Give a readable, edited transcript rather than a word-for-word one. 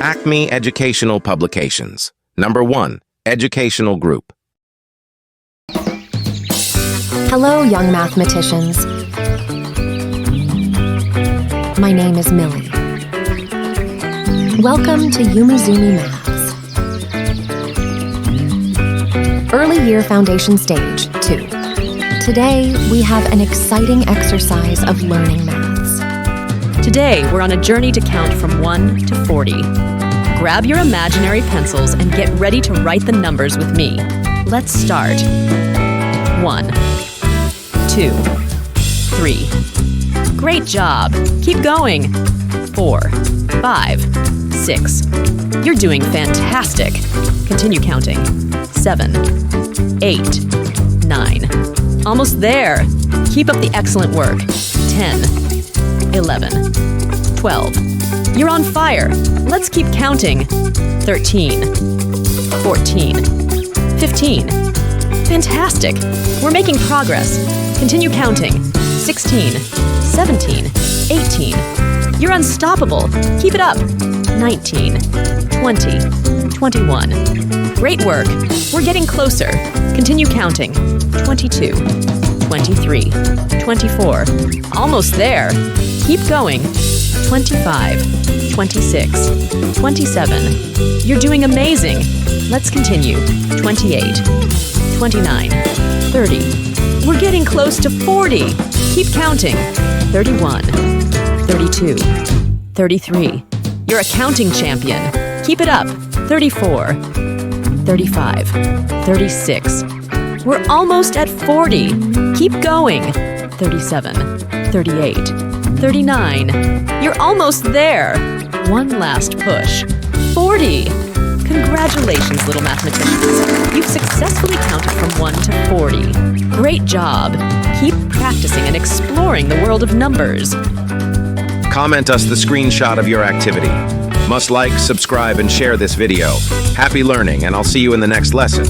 Acme Educational Publications. Number 1. Educational Group. Hello, young mathematicians. My name is Millie. Welcome to Umizoomi Maths. Early Year Foundation Stage 2. Today, we have an exciting exercise of learning maths. Today, we're on a journey to count from 1 to 40. Grab your imaginary pencils and get ready to write the numbers with me. Let's start. 1, 2, 3. Great job. Keep going. 4, 5, 6. You're doing fantastic. Continue counting. 7, 8, 9. Almost there. Keep up the excellent work. 10, 11, 12. You're on fire. Let's keep counting. 13, 14, 15. Fantastic. We're making progress. Continue counting. 16, 17, 18. You're unstoppable. Keep it up. 19, 20, 21. Great work. We're getting closer. Continue counting. 22, 23, 24. Almost there. Keep going. 25, 26, 27. You're doing amazing. Let's continue. 28, 29, 30. We're getting close to 40. Keep counting. 31, 32, 33. You're a counting champion. Keep it up. 34, 35, 36. We're almost at 40. Keep going. 37, 38, 39. You're almost there. One last push. 40. Congratulations, little mathematicians. You've successfully counted from 1 to 40. Great job. Keep practicing and exploring the world of numbers. Comment us the screenshot of your activity. Must like, subscribe, and share this video. Happy learning, and I'll see you in the next lesson.